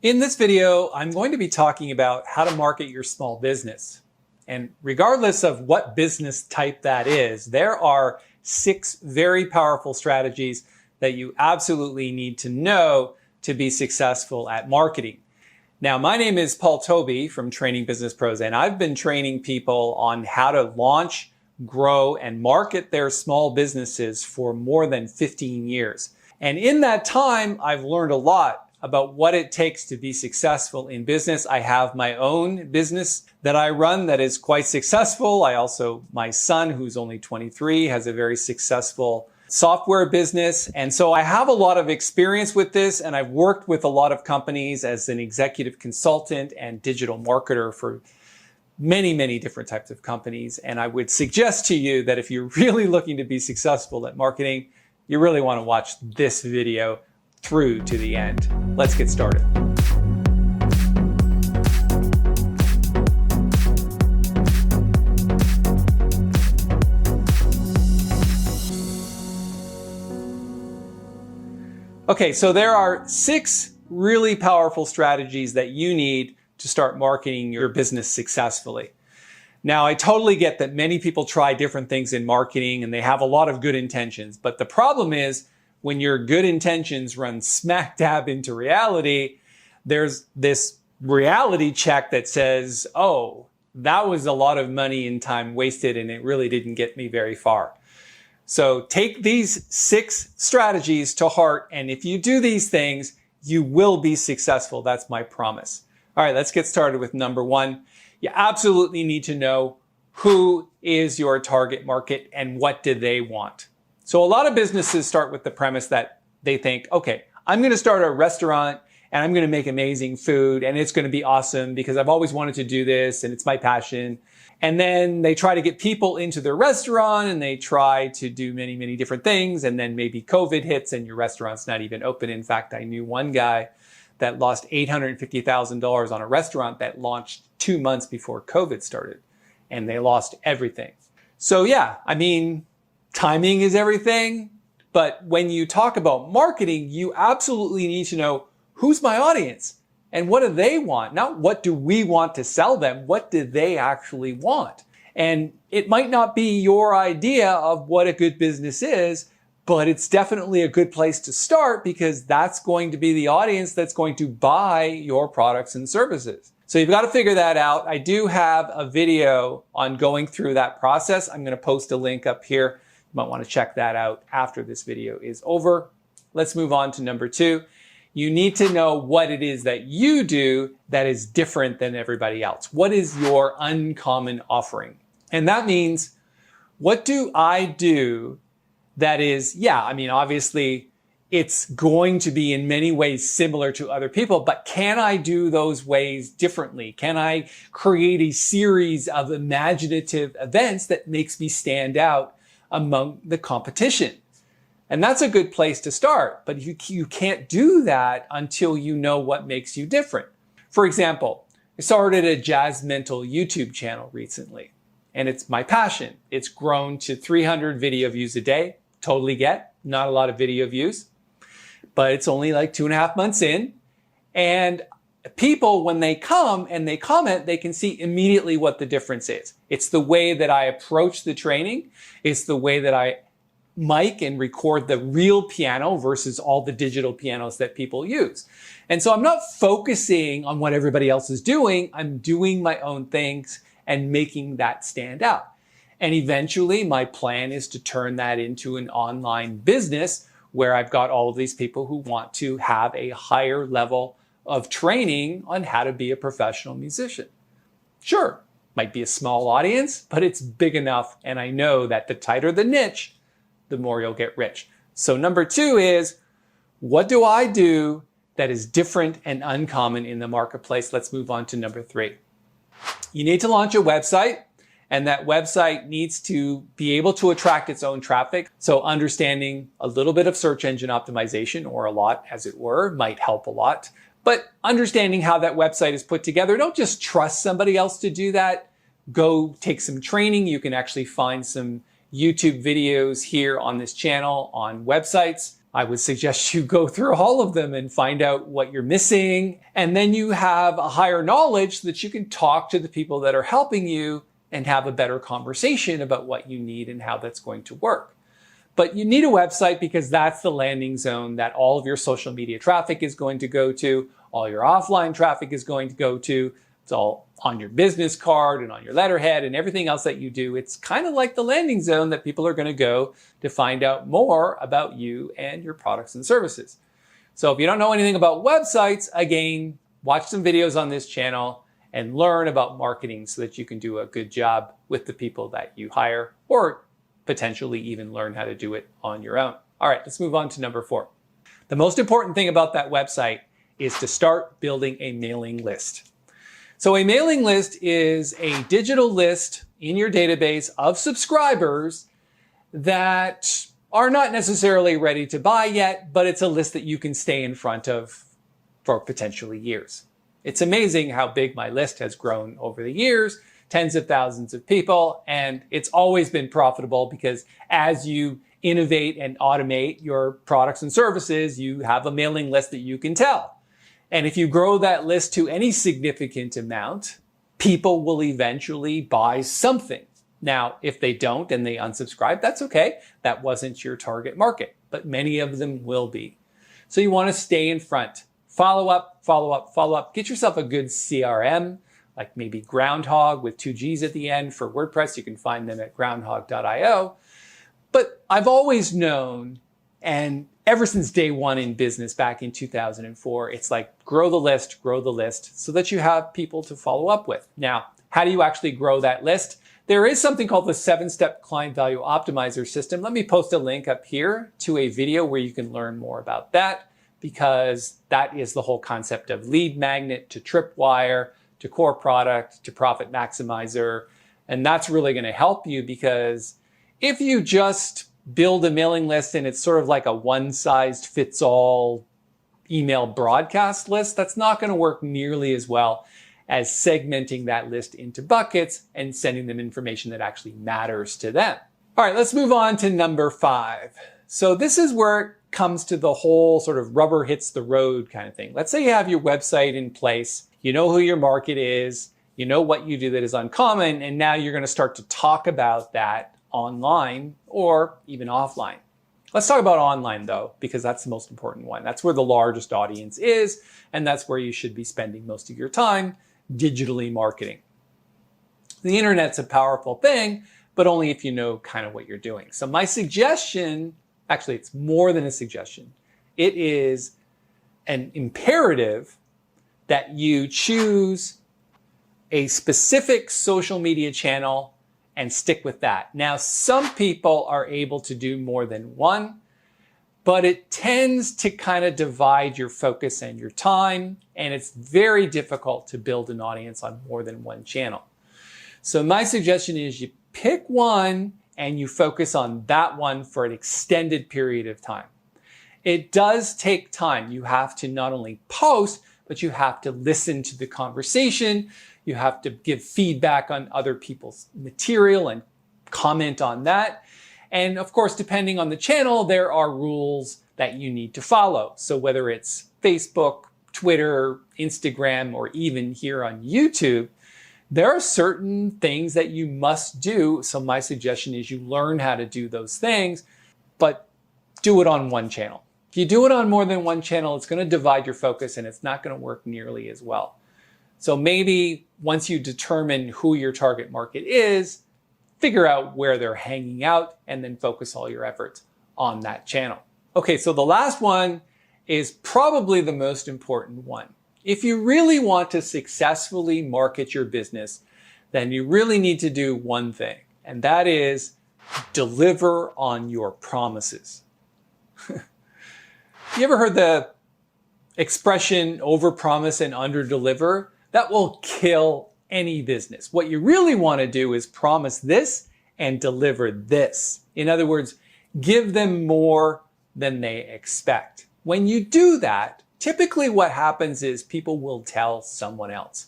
In this video, I'm going to be talking about how to market your small business. And regardless of what business type that is, there are 6 very powerful strategies that you absolutely need to know to be successful at marketing. Now, my name is Paul Tobey from Training Business Pros, and I've been training people on how to launch, grow, and market their small businesses for more than 15 years. And in that time, I've learned a lot about what it takes to be successful in business. I have my own business that I run that is quite successful. My son, who's only 23, has a very successful software business. And so I have a lot of experience with this, and I've worked with a lot of companies as an executive consultant and digital marketer for many, many different types of companies. And I would suggest to you that if you're really looking to be successful at marketing, you really want to watch this video through to the end. Let's get started. Okay, so there are 6 really powerful strategies that you need to start marketing your business successfully. Now, I totally get that many people try different things in marketing and they have a lot of good intentions, but the problem is when your good intentions run smack dab into reality, there's this reality check that says, oh, that was a lot of money and time wasted and it really didn't get me very far. So take these 6 strategies to heart, and if you do these things, you will be successful. That's my promise. All right, let's get started with number 1. You absolutely need to know who is your target market and what do they want. So a lot of businesses start with the premise that they think, okay, I'm going to start a restaurant and I'm going to make amazing food and it's going to be awesome because I've always wanted to do this and it's my passion. And then they try to get people into their restaurant and they try to do many, many different things. And then maybe COVID hits and your restaurant's not even open. In fact, I knew one guy that lost $850,000 on a restaurant that launched 2 months before COVID started, and they lost everything. So yeah, I mean, timing is everything, but when you talk about marketing, you absolutely need to know who's my audience and what do they want? Not what do we want to sell them, what do they actually want? And it might not be your idea of what a good business is, but it's definitely a good place to start because that's going to be the audience that's going to buy your products and services. So you've got to figure that out. I do have a video on going through that process. I'm going to post a link up here. You might want to check that out after this video is over. Let's move on to number 2. You need to know what it is that you do that is different than everybody else. What is your uncommon offering? And that means, what do I do that is, obviously it's going to be in many ways similar to other people, but can I do those ways differently? Can I create a series of imaginative events that makes me stand out among the competition? And that's a good place to start, but you can't do that until you know what makes you different. For example, I started a Jazz Mental YouTube channel recently, and it's my passion. It's grown to 300 video views a day. Totally get, not a lot of video views, but it's only like 2.5 months in. And people, when they come and they comment, they can see immediately what the difference is. It's the way that I approach the training. It's the way that I mic and record the real piano versus all the digital pianos that people use. And so I'm not focusing on what everybody else is doing. I'm doing my own things and making that stand out. And eventually my plan is to turn that into an online business where I've got all of these people who want to have a higher level of training on how to be a professional musician. Sure, might be a small audience, but it's big enough. And I know that the tighter the niche, the more you'll get rich. So number 2 is, what do I do that is different and uncommon in the marketplace? Let's move on to number 3. You need to launch a website, and that website needs to be able to attract its own traffic. So understanding a little bit of search engine optimization, or a lot as it were, might help a lot. But understanding how that website is put together, don't just trust somebody else to do that. Go take some training. You can actually find some YouTube videos here on this channel on websites. I would suggest you go through all of them and find out what you're missing. And then you have a higher knowledge so that you can talk to the people that are helping you and have a better conversation about what you need and how that's going to work. But you need a website because that's the landing zone that all of your social media traffic is going to go to, all your offline traffic is going to go to. It's all on your business card and on your letterhead and everything else that you do. It's kind of like the landing zone that people are going to go to find out more about you and your products and services. So if you don't know anything about websites, again, watch some videos on this channel and learn about marketing so that you can do a good job with the people that you hire, or potentially even learn how to do it on your own. All right, let's move on to number 4. The most important thing about that website is to start building a mailing list. So a mailing list is a digital list in your database of subscribers that are not necessarily ready to buy yet, but it's a list that you can stay in front of for potentially years. It's amazing how big my list has grown over the years, tens of thousands of people, and it's always been profitable because as you innovate and automate your products and services, you have a mailing list that you can tell. And if you grow that list to any significant amount, people will eventually buy something. Now, if they don't and they unsubscribe, that's okay. That wasn't your target market, but many of them will be. So you want to stay in front. Follow up, follow up, follow up. Get yourself a good CRM, like maybe Groundhog with 2 G's at the end for WordPress. You can find them at groundhog.io. But I've always known, and ever since day one in business back in 2004, it's like grow the list so that you have people to follow up with. Now, how do you actually grow that list? There is something called the 7-step client value optimizer system. Let me post a link up here to a video where you can learn more about that, because that is the whole concept of lead magnet to tripwire to core product to profit maximizer. And that's really going to help you, because if you just build a mailing list and it's sort of like a one-size-fits-all email broadcast list, that's not going to work nearly as well as segmenting that list into buckets and sending them information that actually matters to them. All right, let's move on to number 5. So this is where it comes to the whole sort of rubber hits the road kind of thing. Let's say you have your website in place, you know who your market is, you know what you do that is uncommon, and now you're going to start to talk about that online or even offline. Let's talk about online though, because that's the most important one. That's where the largest audience is, and that's where you should be spending most of your time digitally marketing. The internet's a powerful thing, but only if you know kind of what you're doing. So my suggestion, actually it's more than a suggestion, it is an imperative that you choose a specific social media channel and stick with that. Now, some people are able to do more than one, but it tends to kind of divide your focus and your time, and it's very difficult to build an audience on more than one channel. So my suggestion is you pick one and you focus on that one for an extended period of time. It does take time. You have to not only post, but you have to listen to the conversation. You have to give feedback on other people's material and comment on that. And of course, depending on the channel, there are rules that you need to follow. So whether it's Facebook, Twitter, Instagram, or even here on YouTube, there are certain things that you must do. So my suggestion is you learn how to do those things, but do it on one channel. If you do it on more than one channel, it's going to divide your focus and it's not going to work nearly as well. So maybe once you determine who your target market is, figure out where they're hanging out and then focus all your efforts on that channel. Okay, so the last one is probably the most important one. If you really want to successfully market your business, then you really need to do one thing, and that is deliver on your promises. You ever heard the expression overpromise and underdeliver? That will kill any business. What you really want to do is promise this and deliver this. In other words, give them more than they expect. When you do that, typically what happens is people will tell someone else.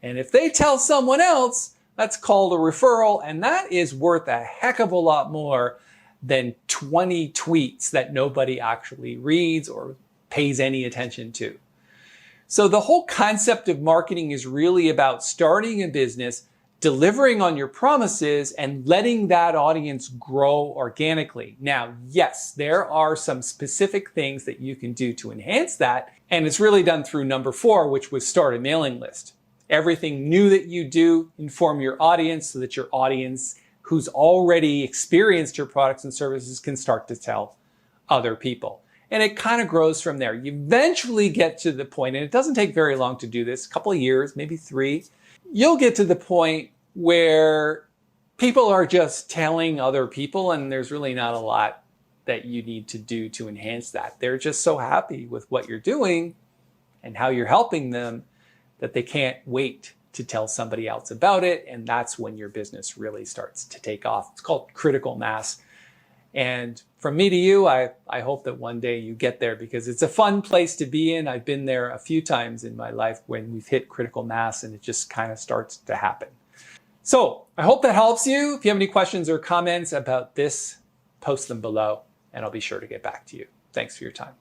And if they tell someone else, that's called a referral, and that is worth a heck of a lot more than 20 tweets that nobody actually reads or pays any attention to. So the whole concept of marketing is really about starting a business, delivering on your promises, and letting that audience grow organically. Now, yes, there are some specific things that you can do to enhance that, and it's really done through number 4, which was start a mailing list. Everything new that you do, inform your audience so that your audience who's already experienced your products and services can start to tell other people. And it kind of grows from there. You eventually get to the point, and it doesn't take very long to do this, a couple of years, maybe 3, you'll get to the point where people are just telling other people, and there's really not a lot that you need to do to enhance that. They're just so happy with what you're doing and how you're helping them that they can't wait to tell somebody else about it. And that's when your business really starts to take off. It's called critical mass. And from me to you, I hope that one day you get there, because it's a fun place to be in. I've been there a few times in my life when we've hit critical mass and it just kind of starts to happen. So I hope that helps you. If you have any questions or comments about this, post them below and I'll be sure to get back to you. Thanks for your time.